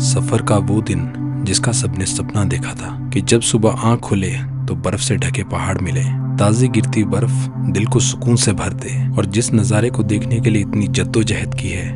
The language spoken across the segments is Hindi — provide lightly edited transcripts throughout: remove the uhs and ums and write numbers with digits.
सफर का वो दिन जिसका सबने सपना देखा था कि जब सुबह आंख खुले तो बर्फ से ढके पहाड़ मिले, ताज़ी गिरती बर्फ दिल को सुकून से भर दे। और जिस नज़ारे को देखने के लिए इतनी जद्दोजहद की है,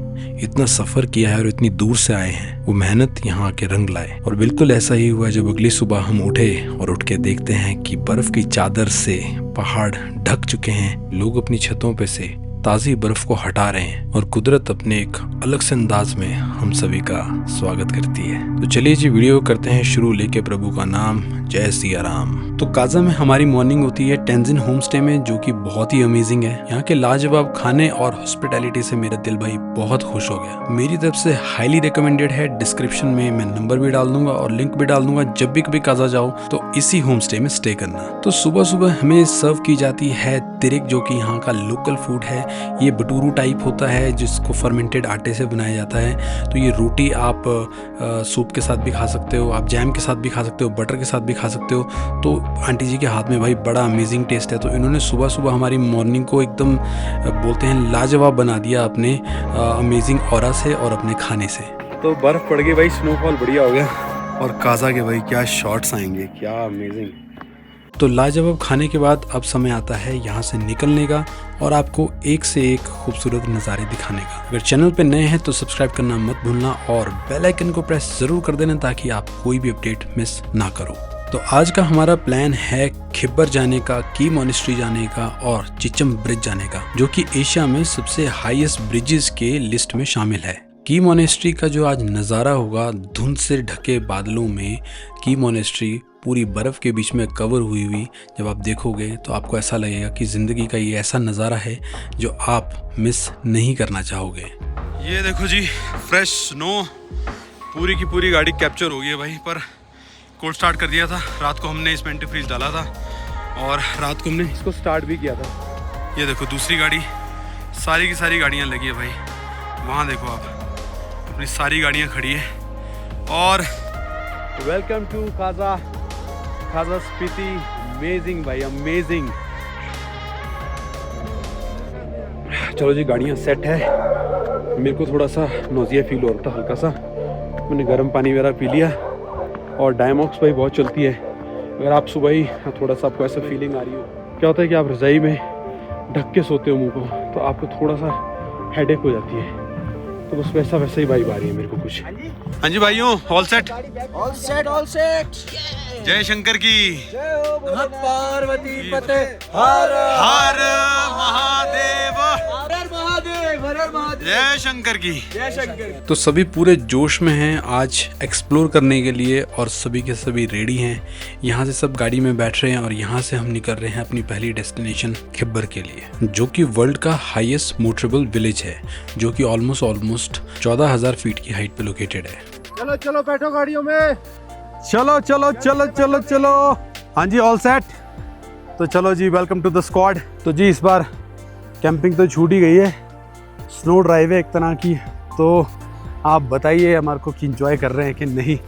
इतना सफर किया है और इतनी दूर से आए हैं, वो मेहनत यहाँ आके रंग लाए। और बिल्कुल ऐसा ही हुआ जब अगली सुबह हम उठे और उठ के देखते हैं कि बर्फ की चादर से पहाड़ ढक चुके हैं। लोग अपनी छतों पे से ताज़ी बर्फ को हटा रहे हैं और कुदरत अपने एक अलग से अंदाज में हम सभी का स्वागत करती है। तो चलिए जी, वीडियो करते हैं शुरू, लेके प्रभु का नाम, जय सिया राम। तो काजा में हमारी मॉर्निंग होती है टेंजिन होम स्टे में, जो कि बहुत ही अमेजिंग है। यहाँ के लाजवाब खाने और हॉस्पिटैलिटी से मेरा दिल भाई बहुत खुश हो गया। मेरी तरफ से हाईली रिकमेंडेड है। डिस्क्रिप्शन में मैं नंबर भी डाल दूंगा और लिंक भी डाल दूंगा। जब भी कभी काजा जाओ तो इसी होम स्टे में स्टे करना। तो सुबह सुबह हमें सर्व की जाती है तिरिक, जो कि यहाँ का लोकल फूड है। ये भटूरू टाइप होता है जिसको फर्मेंटेड आटे से बनाया जाता है। तो ये रोटी आप सूप के साथ भी खा सकते हो, आप जैम के साथ भी खा सकते हो, बटर के साथ भी खा सकते हो। तो आंटी जी के हाथ में भाई बड़ा अमेजिंग टेस्ट है। तो इन्होंने सुबह सुबह हमारी मॉर्निंग को एकदम बोलते हैं लाजवाब बना दिया अपने अमेजिंग ऑरा से और अपने खाने से। तो बर्फ़ पड़ गई भाई, स्नोफॉल बढ़िया हो गया। और काजा के भाई क्या शॉट्स आएंगे, क्या अमेजिंग। तो लाजवाब खाने के बाद अब समय आता है यहाँ से निकलने का और आपको एक से एक खूबसूरत नज़ारे दिखाने का। अगर चैनल पे नए हैं तो सब्सक्राइब करना मत भूलना और बेल आइकन को प्रेस ज़रूर कर देना ताकि आप कोई भी अपडेट मिस ना करो। तो आज का हमारा प्लान है खिब्बर जाने का, की मॉनेस्ट्री जाने का और चिचम ब्रिज जाने का, जो कि एशिया में सबसे हाईएस्ट ब्रिजेस के लिस्ट में शामिल है। की मॉनेस्ट्री का जो आज नज़ारा होगा, धुंध से ढके बादलों में की मॉनेस्ट्री पूरी बर्फ़ के बीच में कवर हुई जब आप देखोगे तो आपको ऐसा लगेगा कि ज़िंदगी का ये ऐसा नज़ारा है जो आप मिस नहीं करना चाहोगे। ये देखो जी, फ्रेश स्नो, पूरी की पूरी गाड़ी कैप्चर हो गई है भाई। पर कोल्ड स्टार्ट कर दिया था, रात को हमने इसमें एंटीफ्रीज डाला था और रात को हमने इसको स्टार्ट भी किया था। ये देखो दूसरी गाड़ी, सारी की सारी गाड़ियाँ लगी है भाई। वहाँ देखो आप, अपनी सारी गाड़ियाँ खड़ी है। और welcome to Kaza Spiti. Amazing भाई, अमेजिंग। चलो जी, गाड़ियाँ सेट है। मेरे को थोड़ा सा नोजिया फील हो रहा था हल्का सा, मैंने गर्म पानी वगैरह पी लिया। और डायमॉक्स भाई बहुत चलती है। अगर आप सुबह ही थोड़ा सा आपको ऐसा फीलिंग आ रही हो, क्या होता है कि आप रज़ाई में ढक के सोते हो मुंह को, तो आपको थोड़ा सा हेडेक हो जाती है। तो बस वैसा ही वाइब आ रही है मेरे को कुछ। हाँ जी भाइयों, all set, all set, all set. जय शंकर की, जय हो पार्वती पते, हर हर महादेव, हर महादेव, हर महादेव, जय शंकर की, जय शंकर। तो सभी पूरे जोश में हैं आज एक्सप्लोर करने के लिए और सभी के सभी रेडी हैं। यहाँ से सब गाड़ी में बैठ रहे हैं और यहाँ से हम निकल रहे हैं अपनी पहली डेस्टिनेशन खिब्बर के लिए, जो कि वर्ल्ड का हाईएस्ट मोटरेबल विलेज है, जो कि ऑलमोस्ट 14,000 फीट की हाइट पे लोकेटेड है। चलो चलो बैठो गाड़ियों में, चलो चलो चलो चलो चलो। हाँ जी, ऑल सेट। तो चलो जी, वेलकम टू द स्क्वाड। तो जी इस बार कैंपिंग तो छूट ही गई है, स्नो ड्राइव है एक तरह की। तो आप बताइए हमारे को कि इंजॉय कर रहे हैं कि नहीं।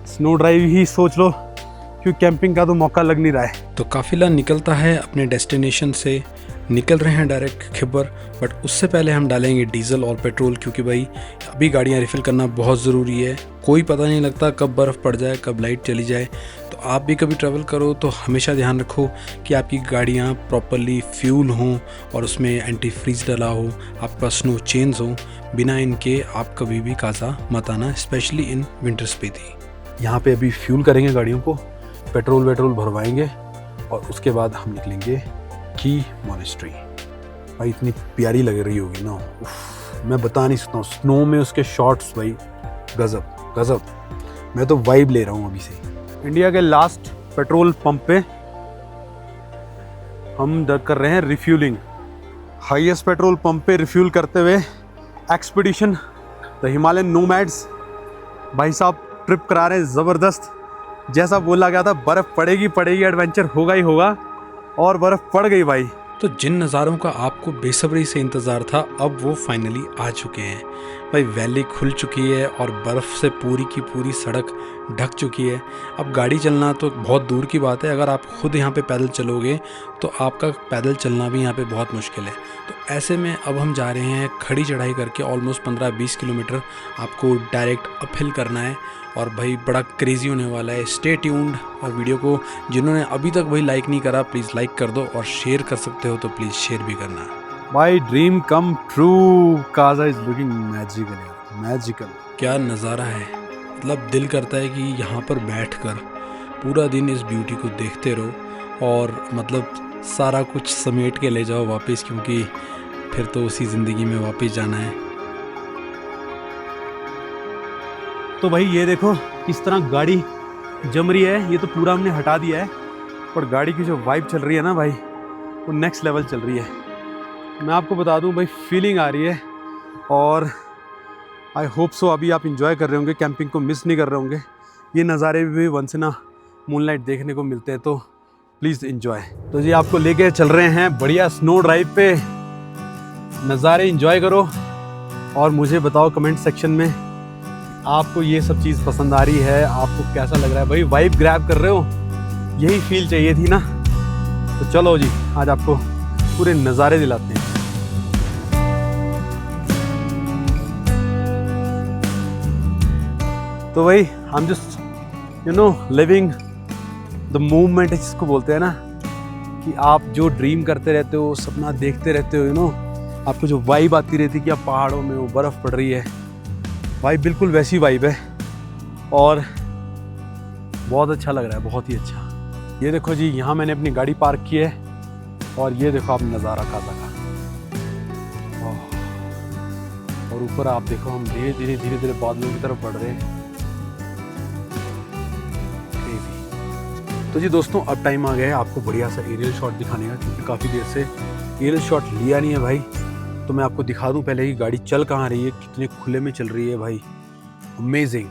स्नो ड्राइव ही सोच लो, क्योंकि कैंपिंग का तो मौका लग नहीं रहा है। तो काफिला निकलता है अपने डेस्टिनेशन से, निकल रहे हैं डायरेक्ट खिब्बर। बट उससे पहले हम डालेंगे डीजल और पेट्रोल, क्योंकि भाई अभी गाड़ियाँ रिफ़िल करना बहुत ज़रूरी है। कोई पता नहीं लगता कब बर्फ़ पड़ जाए, कब लाइट चली जाए। तो आप भी कभी ट्रैवल करो तो हमेशा ध्यान रखो कि आपकी गाड़ियाँ प्रॉपरली फ्यूल हों और उसमें एंटी फ्रीज डला हो, आपके पास स्नो चेन्स हो। बिना इनके आप कभी भी काजा मत आना, स्पेशली इन विंटर स्पीति। यहाँ पे अभी फ्यूल करेंगे गाड़ियों को, पेट्रोल भरवाएंगे और उसके बाद हम निकलेंगे की मॉनेस्ट्री। भाई इतनी प्यारी लग रही होगी ना, मैं बता नहीं सकता हूँ। स्नो में उसके शॉट्स भाई गजब गजब। मैं तो वाइब ले रहा हूँ अभी से। इंडिया के लास्ट पेट्रोल पंप पे हम कर रहे हैं रिफ्यूलिंग। हाईएस्ट पेट्रोल पंप पे रिफ्यूल करते हुए एक्सपीडिशन द हिमालयन नोमैड्स भाई साहब ट्रिप करा रहे हैं ज़बरदस्त। जैसा बोला गया था, बर्फ़ पड़ेगी, एडवेंचर होगा ही होगा, और बर्फ़ पड़ गई भाई। तो जिन नज़ारों का आपको बेसब्री से इंतज़ार था, अब वो फाइनली आ चुके हैं। भाई वैली खुल चुकी है और बर्फ़ से पूरी की पूरी सड़क ढक चुकी है। अब गाड़ी चलना तो बहुत दूर की बात है, अगर आप खुद यहाँ पे पैदल चलोगे तो आपका पैदल चलना भी यहाँ पे बहुत मुश्किल है। तो ऐसे में अब हम जा रहे हैं खड़ी चढ़ाई करके, ऑलमोस्ट 15-20 किलोमीटर आपको डायरेक्ट अपहिल करना है और भाई बड़ा क्रेजी होने वाला है। Stay tuned. और वीडियो को जिन्होंने अभी तक भाई लाइक नहीं करा प्लीज़ लाइक कर दो, और शेयर कर सकते हो तो प्लीज़ शेयर भी करना। भाई dream come true, Kaza is looking magical यार, मैजिकल। क्या नज़ारा है, मतलब दिल करता है कि यहाँ पर बैठकर पूरा दिन इस ब्यूटी को देखते रहो और मतलब सारा कुछ समेट के ले जाओ वापस, क्योंकि फिर तो उसी ज़िंदगी में वापस जाना है। तो भाई ये देखो किस तरह गाड़ी जम रही है, ये तो पूरा हमने हटा दिया है, पर गाड़ी की जो वाइब चल रही है ना भाई, वो नेक्स्ट लेवल चल रही है। मैं आपको बता दूं भाई, फीलिंग आ रही है और आई होप सो अभी आप इंजॉय कर रहे होंगे, कैंपिंग को मिस नहीं कर रहे होंगे। ये नज़ारे भी वंस इन अ मूनलाइट देखने को मिलते हैं, तो प्लीज़ इंजॉय। तो जी आपको लेके चल रहे हैं बढ़िया स्नो ड्राइव पे, नज़ारे इंजॉय करो और मुझे बताओ कमेंट सेक्शन में आपको ये सब चीज़ पसंद आ रही है, आपको कैसा लग रहा है। भाई वाइब ग्रैब कर रहे हो, यही फील चाहिए थी ना। तो चलो जी आज आपको पूरे नज़ारे दिलाते हैं। तो भाई हम जस्ट लिविंग द मूवमेंट जिसको बोलते हैं ना, कि आप जो ड्रीम करते रहते हो, सपना देखते रहते हो, आपको जो वाइब आती रहती है कि आप पहाड़ों में वो बर्फ़ पड़ रही है, भाई बिल्कुल वैसी वाइब है और बहुत अच्छा लग रहा है, बहुत ही अच्छा। ये देखो जी यहाँ मैंने अपनी गाड़ी पार्क की है और ये देखो आप नज़ारा काजा का, और ऊपर आप देखो हम धीरे धीरे धीरे धीरे बादलों की तरफ बढ़ रहे हैं। तो जी दोस्तों अब टाइम आ गया है आपको बढ़िया सा एरियल शॉट दिखाने का, क्योंकि काफ़ी देर से एरियल शॉट लिया नहीं है भाई। तो मैं आपको दिखा दूं पहले कि गाड़ी चल कहाँ रही है, कितने खुले में चल रही है भाई, अमेजिंग।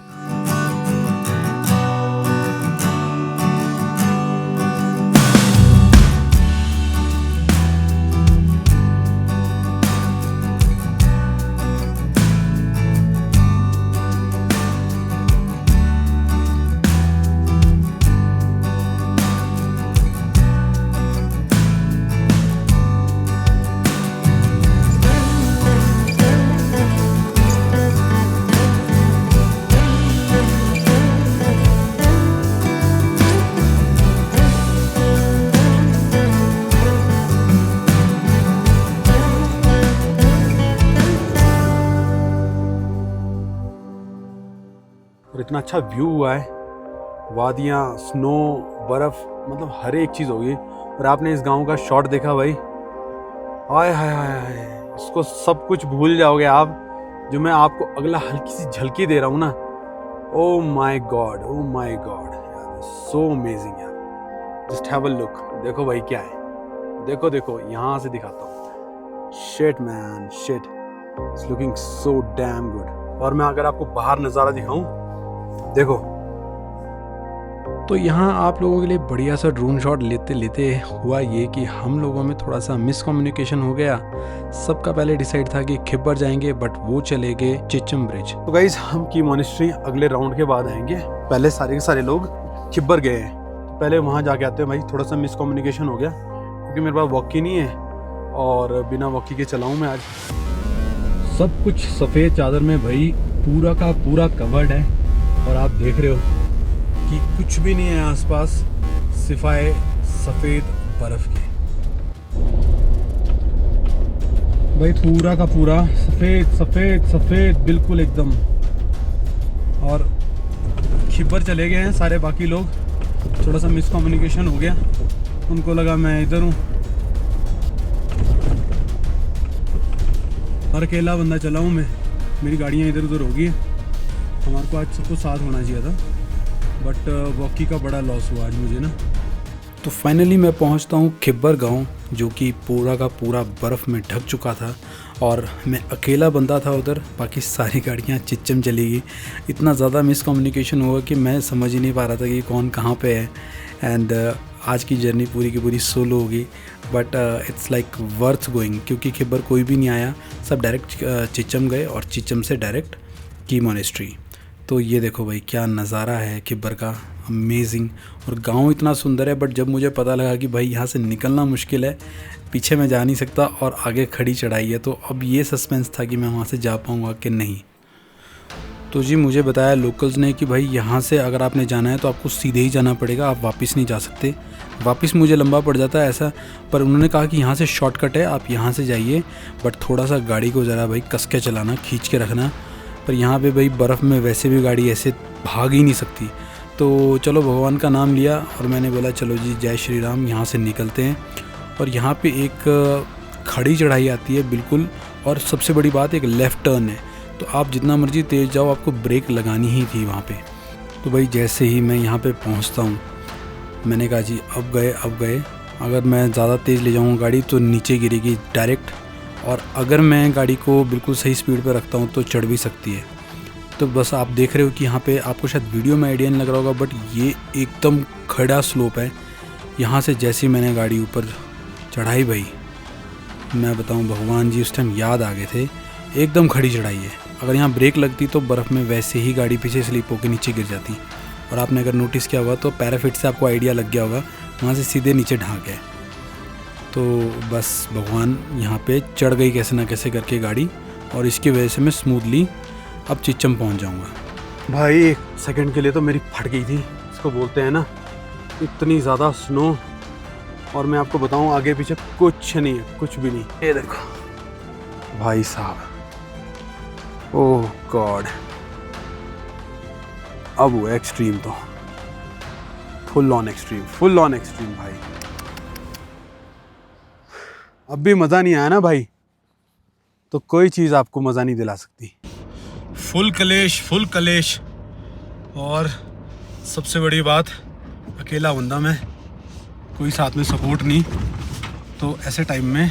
और इतना अच्छा व्यू हुआ है, वादियाँ, स्नो, बर्फ़, मतलब हर एक चीज़ होगी। और आपने इस गांव का शॉट देखा भाई, हाय हाय हाय, इसको सब कुछ भूल जाओगे आप, जो मैं आपको अगला हल्की सी झलकी दे रहा हूँ ना। Oh my God, oh my God यार, सो अमेजिंग यार, जस्ट हैव अ लुक। देखो भाई क्या है, देखो देखो यहाँ से दिखाता हूँ। Shit man, shit, it's looking so damn good. और मैं अगर आपको बाहर नज़ारा दिखाऊं, देखो। तो यहाँ आप लोगों के लिए बढ़िया सा ड्रोन शॉट लेते लेते हुआ ये कि हम लोगों में थोड़ा सा मिसकम्युनिकेशन हो गया। सबका पहले डिसाइड था कि खिब्बर जाएंगे, बट वो चले गए चिचम ब्रिज। तो गाइस हम की मॉनेस्ट्री अगले राउंड के बाद आएंगे, पहले सारे के सारे लोग खिब्बर गए हैं, पहले वहाँ जाके आते हैं। भाई थोड़ा सा मिसकम्युनिकेशन हो गया, क्योंकि मेरे पास वॉकी नहीं है और बिना वॉकी के चलाऊँ मैं आज। सब कुछ सफ़ेद चादर में भाई पूरा का पूरा कवर्ड है, और आप देख रहे हो कि कुछ भी नहीं है आसपास सिवाय सफ़ेद बर्फ़ के। भाई पूरा का पूरा सफ़ेद सफ़ेद सफ़ेद बिल्कुल एकदम। और खिब्बर चले गए हैं सारे बाकी लोग, थोड़ा सा मिसकम्युनिकेशन हो गया, उनको लगा मैं इधर हूँ और अकेला बंदा चला हूँ मैं, मेरी गाड़ियाँ इधर उधर होगी। हमारे को आज सबको साथ होना चाहिए था, बट वॉकी का बड़ा लॉस हुआ आज मुझे ना। तो फाइनली मैं पहुंचता हूं खिब्बर गांव, जो कि पूरा का पूरा बर्फ़ में ढक चुका था और मैं अकेला बंदा था उधर, बाकी सारी गाड़ियां चिच्चम चली गई। इतना ज़्यादा मिसकम्युनिकेशन हुआ कि मैं समझ ही नहीं पा रहा था कि कौन कहां पे है। एंड आज की जर्नी पूरी की पूरी सोलो होगी, but it's like worth going, क्योंकि खिब्बर कोई भी नहीं आया, सब डायरेक्ट चिचम गए और चिचम से डायरेक्ट की मोनेस्ट्री। तो ये देखो भाई क्या नज़ारा है खिब्बर का, अमेजिंग। और गांव इतना सुंदर है, बट जब मुझे पता लगा कि भाई यहाँ से निकलना मुश्किल है, पीछे मैं जा नहीं सकता और आगे खड़ी चढ़ाई है, तो अब ये सस्पेंस था कि मैं वहाँ से जा पाऊँगा कि नहीं। तो जी मुझे बताया लोकल्स ने कि भाई यहाँ से अगर आपने जाना है तो आपको सीधे ही जाना पड़ेगा, आप वापस नहीं जा सकते। वापस मुझे लंबा पड़ जाता है ऐसा, पर उन्होंने कहा कि यहाँ से शॉर्टकट है, आप यहाँ से जाइए, बट थोड़ा सा गाड़ी को ज़रा भाई कस के चलाना, खींच के रखना। पर यहाँ पे भाई बर्फ़ में वैसे भी गाड़ी ऐसे भाग ही नहीं सकती। तो चलो भगवान का नाम लिया और मैंने बोला चलो जी जय श्री राम, यहाँ से निकलते हैं। और यहाँ पे एक खड़ी चढ़ाई आती है बिल्कुल, और सबसे बड़ी बात एक लेफ़्ट टर्न है, तो आप जितना मर्जी तेज़ जाओ आपको ब्रेक लगानी ही थी वहाँ पे। तो भाई जैसे ही मैं यहाँ पे पहुँचता हूँ, मैंने कहा जी अब गए, अगर मैं ज़्यादा तेज़ ले जाऊँगा गाड़ी तो नीचे गिरेगी डायरेक्ट, और अगर मैं गाड़ी को बिल्कुल सही स्पीड पे रखता हूँ तो चढ़ भी सकती है। तो बस आप देख रहे हो कि यहाँ पे आपको शायद वीडियो में आइडिया नहीं लग रहा होगा, बट ये एकदम खड़ा स्लोप है। यहाँ से जैसे ही मैंने गाड़ी ऊपर चढ़ाई भाई, मैं बताऊँ भगवान जी उस टाइम याद आ गए थे, एकदम खड़ी चढ़ाई है। अगर यहाँ ब्रेक लगती तो बर्फ़ में वैसे ही गाड़ी पीछे स्लिप होकर नीचे गिर जाती। और आपने अगर नोटिस किया होगा तो पैराफिट से आपको आइडिया लग गया होगा, वहाँ से सीधे नीचे ढांक है। तो बस भगवान यहाँ पे चढ़ गई कैसे ना कैसे करके गाड़ी, और इसकी वजह से मैं स्मूथली अब चिचम पहुँच जाऊँगा। भाई एक सेकंड के लिए तो मेरी फट गई थी, इसको बोलते हैं ना, इतनी ज़्यादा स्नो। और मैं आपको बताऊँ आगे पीछे कुछ नहीं है, कुछ भी नहीं। ये देखो भाई साहब, ओह गॉड, अब वो एक्सट्रीम, तो फुल ऑन एक्सट्रीम भाई। अब भी मज़ा नहीं आया ना भाई, तो कोई चीज़ आपको मज़ा नहीं दिला सकती। फुल कलेश, और सबसे बड़ी बात अकेला बंदा मैं, कोई साथ में सपोर्ट नहीं। तो ऐसे टाइम में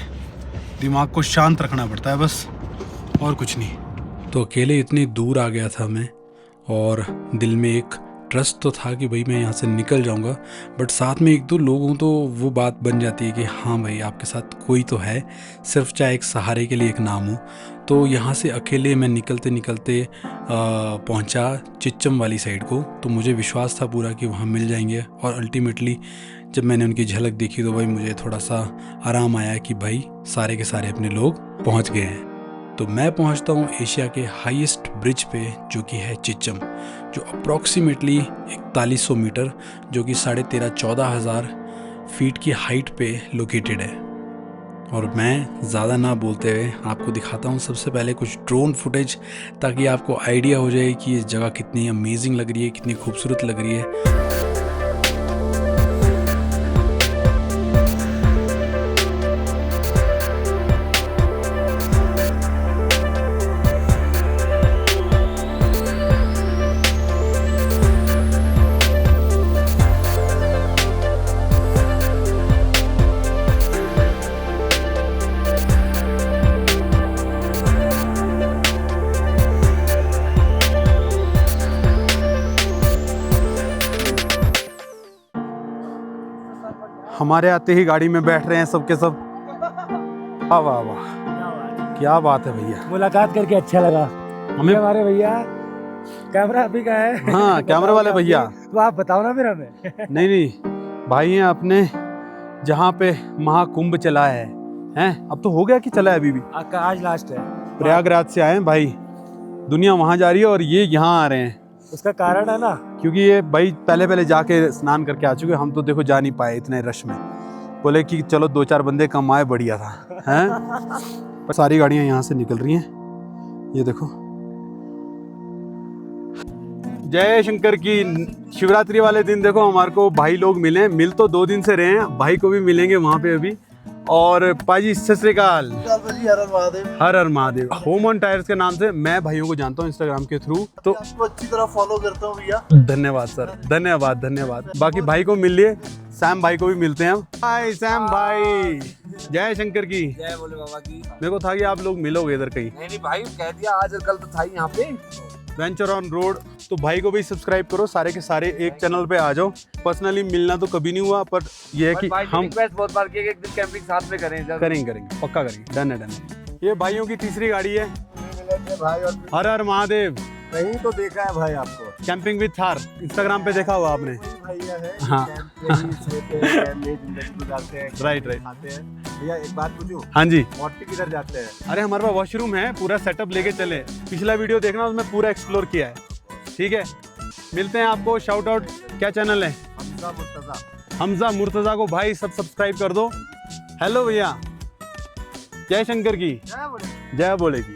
दिमाग को शांत रखना पड़ता है बस, और कुछ नहीं। तो अकेले इतनी दूर आ गया था मैं, और दिल में एक ट्रस्ट तो था कि भाई मैं यहाँ से निकल जाऊँगा, बट साथ में एक दो लोग हों तो वो बात बन जाती है कि हाँ भाई आपके साथ कोई तो है, सिर्फ चाहे एक सहारे के लिए एक नाम हो। तो यहाँ से अकेले मैं निकलते पहुँचा चिच्चम वाली साइड को, तो मुझे विश्वास था पूरा कि वहाँ मिल जाएंगे। और अल्टीमेटली जब मैंने उनकी झलक देखी तो भाई मुझे थोड़ा सा आराम आया कि भाई सारे के सारे अपने लोग पहुँच गए हैं। तो मैं पहुंचता हूं एशिया के हाईएस्ट ब्रिज पे, जो कि है चिच्चम, जो अप्रॉक्सीमेटली 4100 मीटर, जो कि 13,500-14,000 फीट की हाइट पे लोकेटेड है। और मैं ज़्यादा ना बोलते हुए आपको दिखाता हूं सबसे पहले कुछ ड्रोन फुटेज, ताकि आपको आइडिया हो जाए कि ये जगह कितनी अमेजिंग लग रही है, कितनी खूबसूरत लग रही है। हमारे आते ही गाड़ी में बैठ रहे हैं सबके सब। वाह वाह वाह, क्या बात है भैया, मुलाकात करके अच्छा लगा हमें। हमारे भैया कैमरा अभी का है। हाँ कैमरे वाले भैया, तो आप बताओ ना फिर हमें। नहीं भाई हैं अपने, जहाँ पे महाकुंभ चला है, हैं अब तो हो गया कि चला है अभी भी? आज लास्ट है। प्रयागराज से आए हैं भाई, दुनिया वहाँ जा रही है और ये यहाँ आ रहे हैं। उसका कारण है ना, क्योंकि ये भाई पहले जाके स्नान करके आ चुके, हम तो देखो जा नहीं पाए इतने रश में। बोले कि चलो 2-4 बंदे कम आए, बढ़िया था हैं। सारी गाड़ियां यहाँ से निकल रही हैं, ये देखो। जय शंकर की। शिवरात्रि वाले दिन देखो हमारे को भाई लोग मिले, मिल तो 2 दिन से रहे हैं, भाई को भी मिलेंगे वहाँ पे अभी। और पाजी सत श्री अकाल, हर हर महादेव। होम ऑन टायर्स के नाम से मैं भाइयों को जानता हूँ इंस्टाग्राम के थ्रू, तो अच्छी तरह फॉलो करता हूँ भैया। धन्यवाद सर, धन्यवाद। बाकी भाई को मिल लिए, सैम भाई को भी मिलते हैं हम। हाय सैम भाई, जय शंकर की। जय बोले बाबा की। मेरे को था कि आप लोग मिलोगे इधर कहीं। नहीं भाई कह दिया, आज और कल तो था ही यहाँ पे। Venture on road. तो भाई को भी सब्सक्राइब करो, सारे के सारे एक चैनल पे आ जाओ। पर्सनली मिलना तो कभी नहीं हुआ, पर ये है कि हम रिक्वेस्ट बहुत बार की एक दिन कैंपिंग साथ में करें। करेंगे पक्का करेंगे, डन है डन है। ये भाइयों की तीसरी गाड़ी है। भाई और हर हर महादेव। कहीं तो देखा है भाई आपको, कैंपिंग विद थार इंस्टाग्राम पे देखा हुआ आपने। भैया है हाँ। जिंदगी गुजारते हैं, राइट राइट। खाते हैं। भैया एक बात पूछूं, हाँ जी। मोटी किधर जाते हैं? अरे हमारे पास वॉशरूम है, पूरा सेटअप लेके चले। पिछला वीडियो देखना, उसमें पूरा एक्सप्लोर किया है। ठीक है, मिलते हैं आपको। शाउट आउट, क्या चैनल है? हमजा मुर्तजा। हमजा मुर्तजा को भाई सब सब्सक्राइब कर दो। हेलो भैया, जय शंकर की जय बोले की।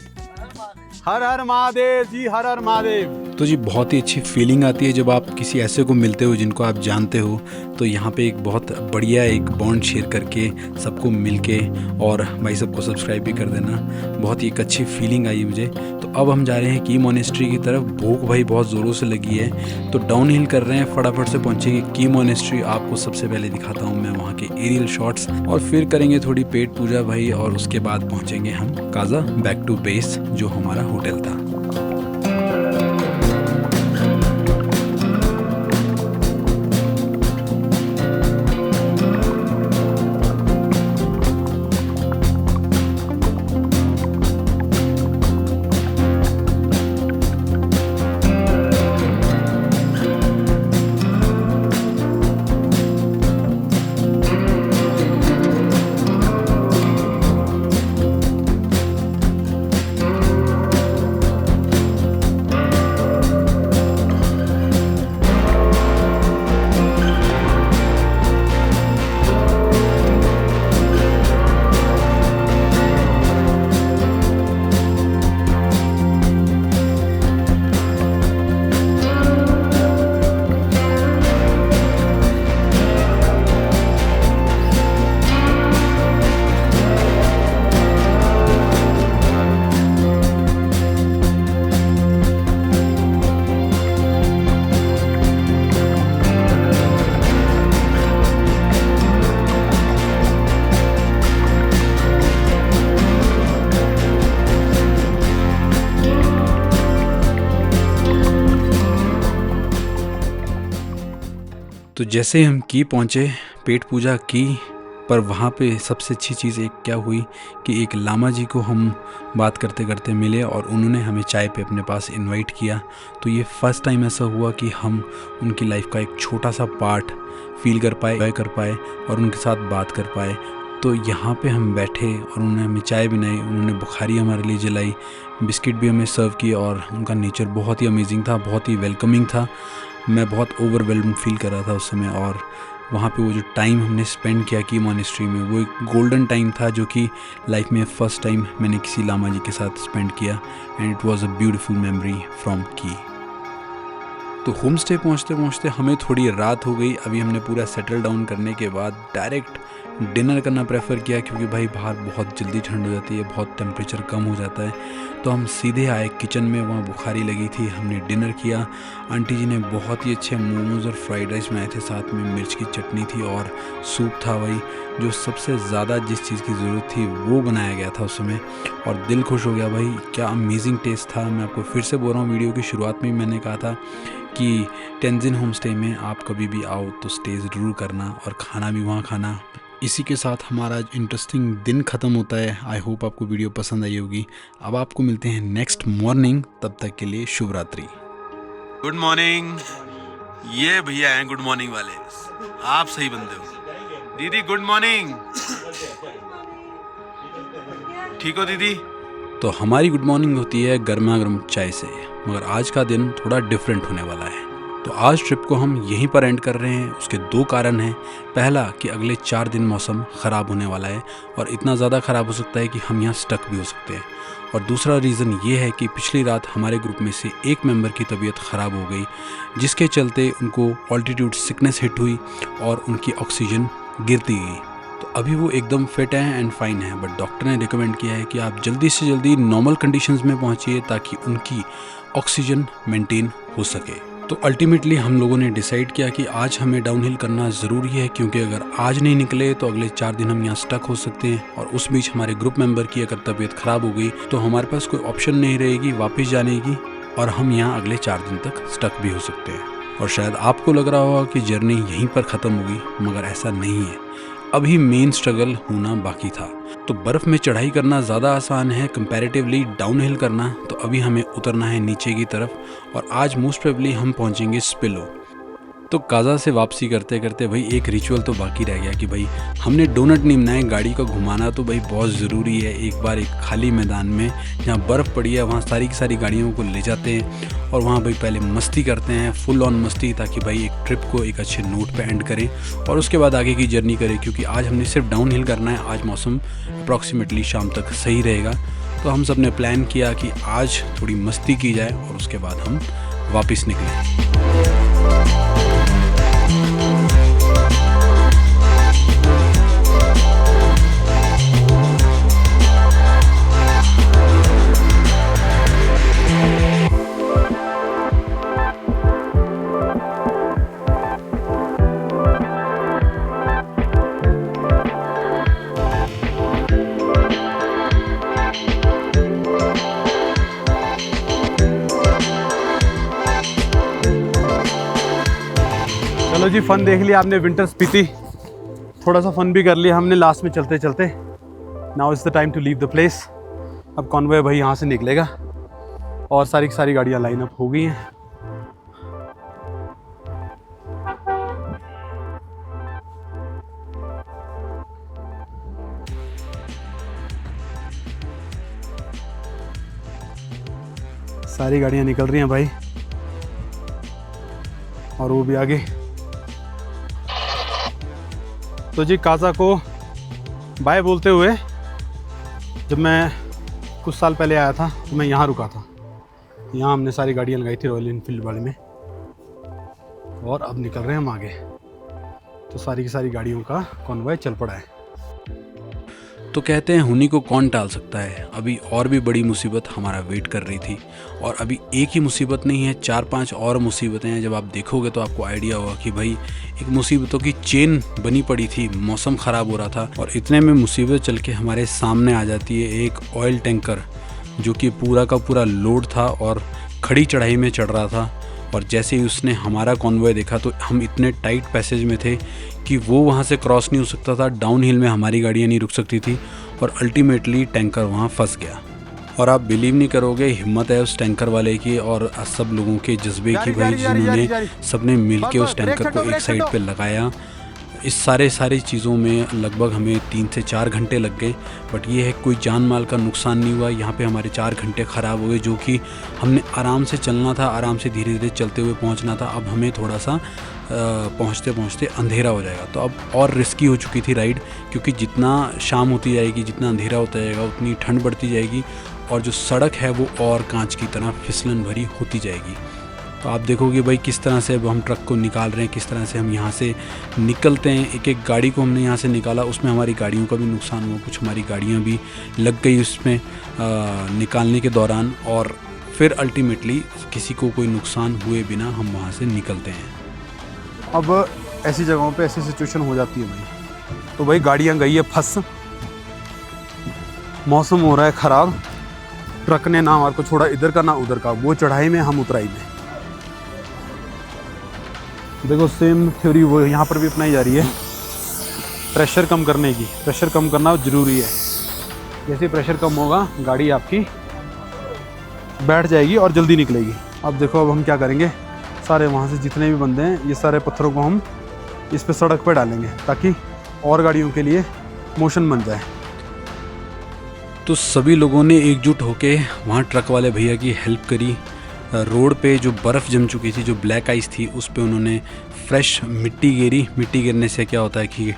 हर हर महादेव जी, हर हर महादेव। तो जी बहुत ही अच्छी फीलिंग आती है जब आप किसी ऐसे को मिलते हो जिनको आप जानते हो। तो यहाँ पे एक बहुत बढ़िया एक बॉन्ड शेयर करके सबको मिलके, और भाई सबको सब्सक्राइब भी कर देना। बहुत ही एक अच्छी फीलिंग आई मुझे। तो अब हम जा रहे हैं की मोनेस्ट्री की तरफ। भूख भाई बहुत ज़ोरों से लगी है, तो डाउन हिल कर रहे हैं, फटाफट से पहुँचेंगे की मोनेस्ट्री। आपको सबसे पहले दिखाता हूँ मैं वहाँ के एरियल शॉट्स, और फिर करेंगे थोड़ी पेट पूजा भाई, और उसके बाद पहुँचेंगे हम काजा बैक टू बेस जो हमारा होटल था। तो जैसे ही हम की पहुँचे, पेट पूजा की, पर वहाँ पे सबसे अच्छी चीज़ एक क्या हुई कि एक लामा जी को हम बात करते करते मिले, और उन्होंने हमें चाय पे अपने पास इनवाइट किया। तो ये फर्स्ट टाइम ऐसा हुआ कि हम उनकी लाइफ का एक छोटा सा पार्ट फील कर पाए, एंजॉय कर पाए, और उनके साथ बात कर पाए। तो यहाँ पे हम बैठे और उन्होंने हमें चाय बनाई, उन्होंने बुखारी हमारे लिए जलाई, बिस्किट भी हमें सर्व किए, और उनका नेचर बहुत ही अमेजिंग था, बहुत ही वेलकमिंग था। मैं बहुत ओवरवेल्म फील कर रहा था उस समय, और वहाँ पे वो जो टाइम हमने स्पेंड किया की मॉनेस्ट्री में, वो एक गोल्डन टाइम था जो कि लाइफ में फर्स्ट टाइम मैंने किसी लामा जी के साथ स्पेंड किया, and it was a beautiful memory from की। तो होम स्टे पहुँचते पहुँचते हमें थोड़ी रात हो गई। अभी हमने पूरा सेटल डाउन करने के बाद डायरेक्ट डिनर करना प्रेफर किया, क्योंकि भाई बाहर बहुत जल्दी ठंड हो जाती है, बहुत टेम्परेचर कम हो जाता है। तो हम सीधे आए किचन में, वहाँ बुखारी लगी थी, हमने डिनर किया। आंटी जी ने बहुत ही अच्छे मोमोज़ और फ्राइड राइस बनाए थे, साथ में मिर्च की चटनी थी और सूप था भाई। जो सबसे ज़्यादा जिस चीज़ की ज़रूरत थी वो बनाया गया था उस समय, और दिल खुश हो गया भाई, क्या अमेजिंग टेस्ट था। मैं आपको फिर से बोल रहा हूँ, वीडियो की शुरुआत में मैंने कहा था कि टेंजिन होम स्टे में आप कभी भी आओ तो स्टे ज़रूर करना, और खाना भी वहाँ खाना। इसी के साथ हमारा इंटरेस्टिंग दिन ख़त्म होता है। आई होप आपको वीडियो पसंद आई होगी। अब आपको मिलते हैं नेक्स्ट मॉर्निंग, तब तक के लिए शुभ रात्रि। Good morning. ये भैया हैं गुड मॉर्निंग वाले, आप सही बंदे हो। दीदी गुड मॉर्निंग। ठीक हो दीदी? तो हमारी गुड मॉर्निंग होती है गर्मा गर्म चाय से, मगर आज का दिन थोड़ा डिफरेंट होने वाला है। तो आज ट्रिप को हम यहीं पर एंड कर रहे हैं। उसके दो कारण हैं। पहला कि अगले 4 दिन मौसम ख़राब होने वाला है, और इतना ज़्यादा ख़राब हो सकता है कि हम यहाँ स्टक भी हो सकते हैं। और दूसरा रीज़न ये है कि पिछली रात हमारे ग्रुप में से एक मेंबर की तबीयत ख़राब हो गई, जिसके चलते उनको ऑल्टीट्यूड सिकनेस हिट हुई और उनकी ऑक्सीजन गिरती गई। तो अभी वो एकदम फिट हैं एंड फाइन है, बट डॉक्टर ने रिकमेंड किया है कि आप जल्दी से जल्दी नॉर्मल कंडीशंस में पहुँचिए ताकि उनकी ऑक्सीजन मेंटेन हो सके। तो अल्टीमेटली हम लोगों ने डिसाइड किया कि आज हमें डाउनहिल करना ज़रूरी है, क्योंकि अगर आज नहीं निकले तो अगले 4 दिन हम यहाँ स्टक हो सकते हैं, और उस बीच हमारे ग्रुप मेंबर की अगर तबीयत ख़राब हो गई तो हमारे पास कोई ऑप्शन नहीं रहेगी वापस जाने की, और हम यहाँ अगले 4 दिन तक स्टक भी हो सकते हैं। और शायद आपको लग रहा होगा कि जर्नी यहीं पर ख़त्म होगी, मगर ऐसा नहीं है। अभी मेन स्ट्रगल होना बाकी था। तो बर्फ़ में चढ़ाई करना ज़्यादा आसान है कंपैरेटिवली डाउनहिल करना। तो अभी हमें उतरना है नीचे की तरफ और आज मोस्ट प्रोबेबली हम पहुंचेंगे स्पिलो। तो काजा से वापसी करते करते भाई एक रिचुअल तो बाकी रह गया कि भाई हमने डोनट नहीं बनाए, गाड़ी को घुमाना तो भाई बहुत ज़रूरी है। एक बार एक खाली मैदान में जहाँ बर्फ़ पड़ी है वहाँ सारी की सारी गाड़ियों को ले जाते हैं और वहाँ भाई पहले मस्ती करते हैं, फुल ऑन मस्ती, ताकि भाई एक ट्रिप को एक अच्छे नोट पे एंड करें और उसके बाद आगे की जर्नी करें। क्योंकि आज हमने सिर्फ डाउन हिल करना है। आज मौसम अप्रॉक्सीमेटली शाम तक सही रहेगा। तो हम सब ने प्लान किया कि आज थोड़ी मस्ती की जाए और उसके बाद हम वापस निकलें। चलो जी, फन देख लिया आपने विंटर स्पीति, थोड़ा सा फन भी कर लिया हमने लास्ट में चलते चलते। Now is the time to leave the place. अब कॉन्वॉय भाई यहाँ से निकलेगा और सारी की सारी गाड़ियाँ लाइन अप हो गई हैं। सारी गाड़ियाँ निकल रही हैं भाई और वो भी आगे। तो जी काजा को बाय बोलते हुए, जब मैं कुछ साल पहले आया था तो मैं यहाँ रुका था। यहाँ हमने सारी गाड़ियाँ लगाई थी रॉयल इनफील्ड वाले में और अब निकल रहे हैं हम आगे। तो सारी की सारी गाड़ियों का कॉन्वॉय चल पड़ा है। तो कहते हैं हुनी को कौन टाल सकता है। अभी और भी बड़ी मुसीबत हमारा वेट कर रही थी और अभी एक ही मुसीबत नहीं है, 4-5 और मुसीबतें हैं। जब आप देखोगे तो आपको आइडिया होगा कि भाई एक मुसीबतों की चेन बनी पड़ी थी। मौसम ख़राब हो रहा था और इतने में मुसीबत चल के हमारे सामने आ जाती है एक ऑयल टैंकर जो कि पूरा का पूरा लोड था और खड़ी चढ़ाई में चढ़ रहा था। और जैसे ही उसने हमारा कॉन्वॉय देखा तो हम इतने टाइट पैसेज में थे कि वो वहाँ से क्रॉस नहीं हो सकता था। डाउन हिल में हमारी गाड़ियाँ नहीं रुक सकती थी और अल्टीमेटली टैंकर वहाँ फंस गया। और आप बिलीव नहीं करोगे, हिम्मत है उस टैंकर वाले की और सब लोगों के जज्बे की भाई, जिन्होंने सबने मिल के उस टैंकर को एक साइड पे लगाया। इस सारी चीज़ों में लगभग हमें 3 से 4 घंटे लग गए। बट ये है कोई जान माल का नुकसान नहीं हुआ। यहाँ पे हमारे 4 घंटे ख़राब हुए, जो कि हमने आराम से चलना था, आराम से धीरे धीरे चलते हुए पहुँचना था। अब हमें थोड़ा सा पहुँचते पहुँचते अंधेरा हो जाएगा। तो अब और रिस्की हो चुकी थी राइड, क्योंकि जितना शाम होती जाएगी, जितना अंधेरा होता जाएगा, उतनी ठंड बढ़ती जाएगी और जो सड़क है वो और कांच की तरह फिसलन भरी होती जाएगी। तो आप देखोगे भाई किस तरह से अब हम ट्रक को निकाल रहे हैं, किस तरह से हम यहाँ से निकलते हैं। एक एक गाड़ी को हमने यहाँ से निकाला, उसमें हमारी गाड़ियों का भी नुकसान हुआ, कुछ हमारी गाड़ियाँ भी लग गई उसमें निकालने के दौरान। और फिर अल्टीमेटली किसी को कोई नुकसान हुए बिना हम वहाँ से निकलते हैं। अब ऐसी जगहों पे ऐसी सिचुएशन हो जाती है भाई। तो भाई गाड़ियाँ गई है फंस, मौसम हो रहा है ख़राब, ट्रक ने ना हमारे को छोड़ा इधर का ना उधर का, वो चढ़ाई में हम उतराई में। देखो सेम थ्योरी वो यहाँ पर भी अपनाई जा रही है, प्रेशर कम करने की। प्रेशर कम करना ज़रूरी है। जैसे प्रेशर कम होगा गाड़ी आपकी बैठ जाएगी और जल्दी निकलेगी। अब देखो अब हम क्या करेंगे, सारे वहाँ से जितने भी बंदे हैं ये सारे पत्थरों को हम इस पे सड़क पे डालेंगे ताकि और गाड़ियों के लिए मोशन बन जाए। तो सभी लोगों ने एकजुट होके वहाँ ट्रक वाले भैया की हेल्प करी। रोड पे जो बर्फ़ जम चुकी थी, जो ब्लैक आइस थी, उस पे उन्होंने फ्रेश मिट्टी गिरी। मिट्टी गिरने से क्या होता है कि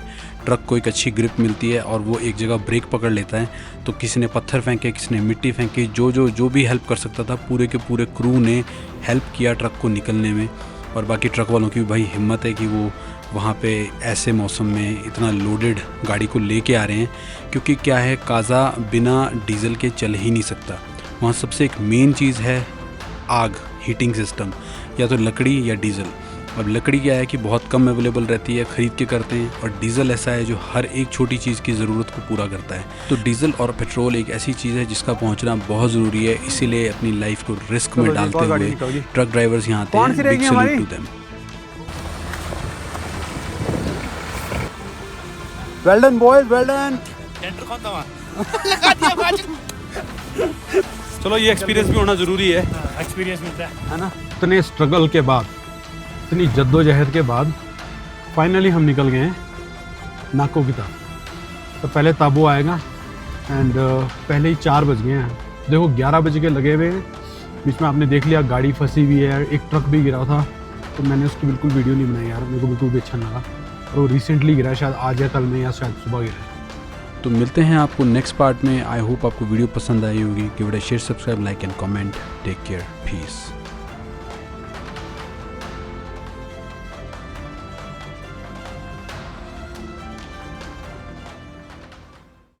ट्रक को एक अच्छी ग्रिप मिलती है और वो एक जगह ब्रेक पकड़ लेता है। तो किसी ने पत्थर फेंके, किसी ने मिट्टी फेंकी, जो भी हेल्प कर सकता था पूरे के पूरे क्रू ने हेल्प किया ट्रक को निकलने में। और बाकी ट्रक वालों की भी भाई हिम्मत है कि वो वहाँ पे ऐसे मौसम में इतना लोडेड गाड़ी को लेके आ रहे हैं, क्योंकि क्या है काजा बिना डीजल के चल ही नहीं सकता। वहाँ सबसे एक मेन चीज़ है आग, हीटिंग सिस्टम, या तो लकड़ी या डीजल। अब लकड़ी क्या है कि बहुत कम अवेलेबल रहती है, खरीद के करते हैं, और डीजल ऐसा है जो हर एक छोटी चीज़ की ज़रूरत को पूरा करता है। तो डीजल और पेट्रोल एक ऐसी चीज़ है जिसका पहुंचना बहुत ज़रूरी है, इसीलिए अपनी लाइफ को रिस्क में डालते हुए ट्रक ड्राइवर्स यहाँ आते हैं। Big salute to them. Well done boys, well done. चलो ये एक्सपीरियंस भी होना ज़रूरी है, एक्सपीरियंस मिलता है ना। इतने स्ट्रगल के बाद, इतनी जद्दोजहद के बाद फाइनली हम निकल गए हैं नाकों की तरफ। तो पहले ताबू आएगा एंड पहले ही 4 बज गए हैं। देखो 11 बजे के लगे हुए हैं। बीच में आपने देख लिया गाड़ी फंसी हुई है, एक ट्रक भी गिरा था, तो मैंने उसकी बिल्कुल वीडियो नहीं बनाई यार, मेरे को बिल्कुल भी अच्छा नहीं लगा। और वो रिसेंटली गिरा, शायद आज या कल में या शायद सुबह गिरा। तो मिलते हैं आपको नेक्स्ट पार्ट में। आई होप आपको वीडियो पसंद आई होगी। Give it a share, subscribe, like and comment. Take care, piece.